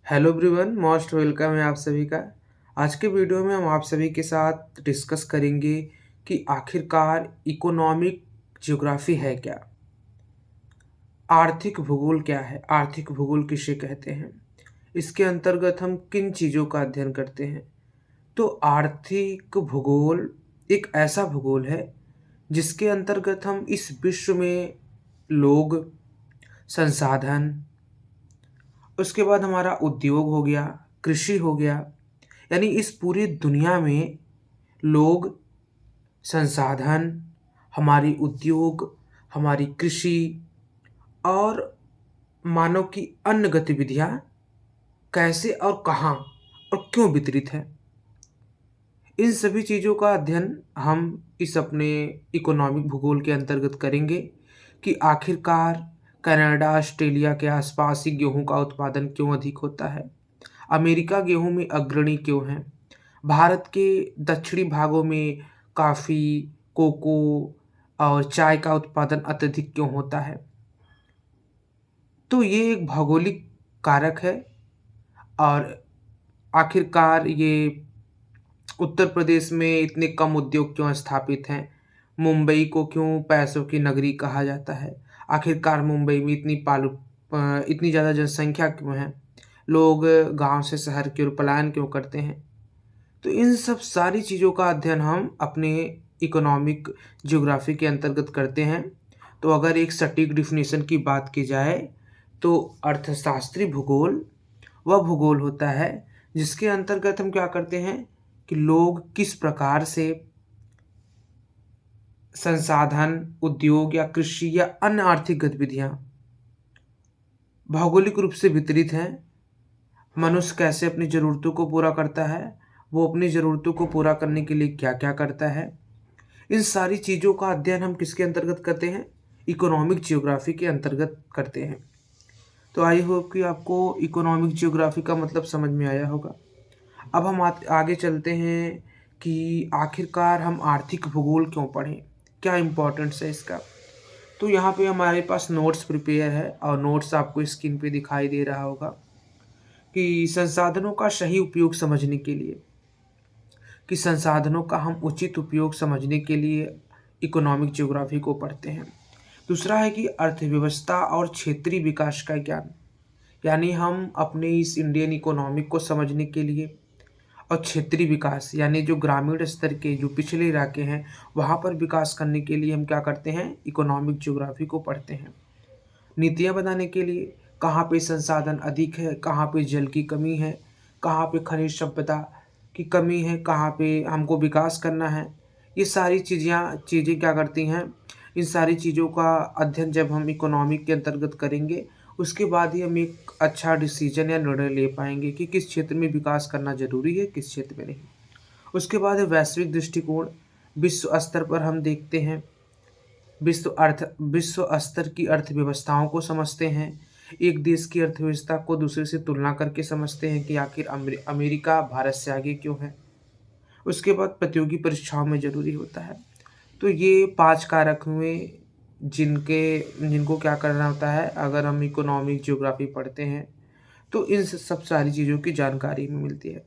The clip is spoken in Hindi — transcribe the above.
हेलो एवरीवन, मोस्ट वेलकम है आप सभी का। आज के वीडियो में हम आप सभी के साथ डिस्कस करेंगे कि आखिरकार इकोनॉमिक ज्योग्राफी है क्या, आर्थिक भूगोल क्या है, आर्थिक भूगोल किसे कहते हैं, इसके अंतर्गत हम किन चीज़ों का अध्ययन करते हैं। तो आर्थिक भूगोल एक ऐसा भूगोल है जिसके अंतर्गत हम इस विश्व में लोग, संसाधन, उसके बाद हमारा उद्योग हो गया, कृषि हो गया, यानी इस पूरी दुनिया में लोग, संसाधन, हमारी उद्योग, हमारी कृषि और मानव की अन्य गतिविधियाँ कैसे और कहाँ और क्यों वितरित हैं। इन सभी चीज़ों का अध्ययन हम इस अपने इकोनॉमिक भूगोल के अंतर्गत करेंगे कि आखिरकार कनाडा, ऑस्ट्रेलिया के आसपास ही गेहूँ का उत्पादन क्यों अधिक होता है, अमेरिका गेहूँ में अग्रणी क्यों है, भारत के दक्षिणी भागों में कॉफ़ी, कोको और चाय का उत्पादन अत्यधिक क्यों होता है। तो ये एक भौगोलिक कारक है और आखिरकार ये उत्तर प्रदेश में इतने कम उद्योग क्यों स्थापित हैं, मुंबई को क्यों पैसों की नगरी कहा जाता है, आखिरकार मुंबई में इतनी ज़्यादा जनसंख्या क्यों है, लोग गांव से शहर की ओर पलायन क्यों करते हैं। तो इन सब सारी चीज़ों का अध्ययन हम अपने इकोनॉमिक ज्योग्राफी के अंतर्गत करते हैं। तो अगर एक सटीक डिफिनेशन की बात की जाए तो अर्थशास्त्री भूगोल वह भूगोल होता है जिसके अंतर्गत हम क्या करते हैं कि लोग किस प्रकार से संसाधन, उद्योग या कृषि या अन्य आर्थिक गतिविधियां भौगोलिक रूप से वितरित हैं, मनुष्य कैसे अपनी ज़रूरतों को पूरा करता है, वो अपनी ज़रूरतों को पूरा करने के लिए क्या-क्या करता है। इन सारी चीज़ों का अध्ययन हम किसके अंतर्गत करते हैं? इकोनॉमिक ज्योग्राफी के अंतर्गत करते हैं। तो आई होप कि आपको इकोनॉमिक ज्योग्राफी का मतलब समझ में आया होगा। अब हम आगे चलते हैं कि आखिरकार हम आर्थिक भूगोल क्यों पढ़ें? क्या इम्पोर्टेंस है इसका? तो यहाँ पे हमारे पास नोट्स प्रिपेयर है और नोट्स आपको स्क्रीन पे दिखाई दे रहा होगा कि संसाधनों का सही उपयोग समझने के लिए, कि संसाधनों का हम उचित उपयोग समझने के लिए इकोनॉमिक ज्योग्राफी को पढ़ते हैं। दूसरा है कि अर्थव्यवस्था और क्षेत्रीय विकास का ज्ञान, यानी हम अपने इस इंडियन इकोनॉमिक को समझने के लिए और क्षेत्रीय विकास यानी जो ग्रामीण स्तर के जो पिछले इलाके हैं वहाँ पर विकास करने के लिए हम क्या करते हैं, इकोनॉमिक ज्योग्राफी को पढ़ते हैं। नीतियाँ बनाने के लिए कहाँ पे संसाधन अधिक है, कहाँ पे जल की कमी है, कहाँ पे खनिज संपदा की कमी है, कहाँ पे हमको विकास करना है, ये सारी चीज़ें क्या करती हैं, इन सारी चीज़ों का अध्ययन जब हम इकोनॉमिक के अंतर्गत करेंगे उसके बाद ही हम एक अच्छा डिसीजन या निर्णय ले पाएंगे कि किस क्षेत्र में विकास करना ज़रूरी है, किस क्षेत्र में नहीं। उसके बाद है वैश्विक दृष्टिकोण। विश्व स्तर पर हम देखते हैं, विश्व स्तर की अर्थव्यवस्थाओं को समझते हैं, एक देश की अर्थव्यवस्था को दूसरे से तुलना करके समझते हैं कि आखिर अमेरिका भारत से आगे क्यों है। उसके बाद प्रतियोगी परीक्षाओं में ज़रूरी होता है। तो ये 5 कारक हुए जिनको क्या करना होता है अगर हम इकोनॉमिक ज्योग्राफी पढ़ते हैं, तो इन सब सारी चीज़ों की जानकारी हमें मिलती है।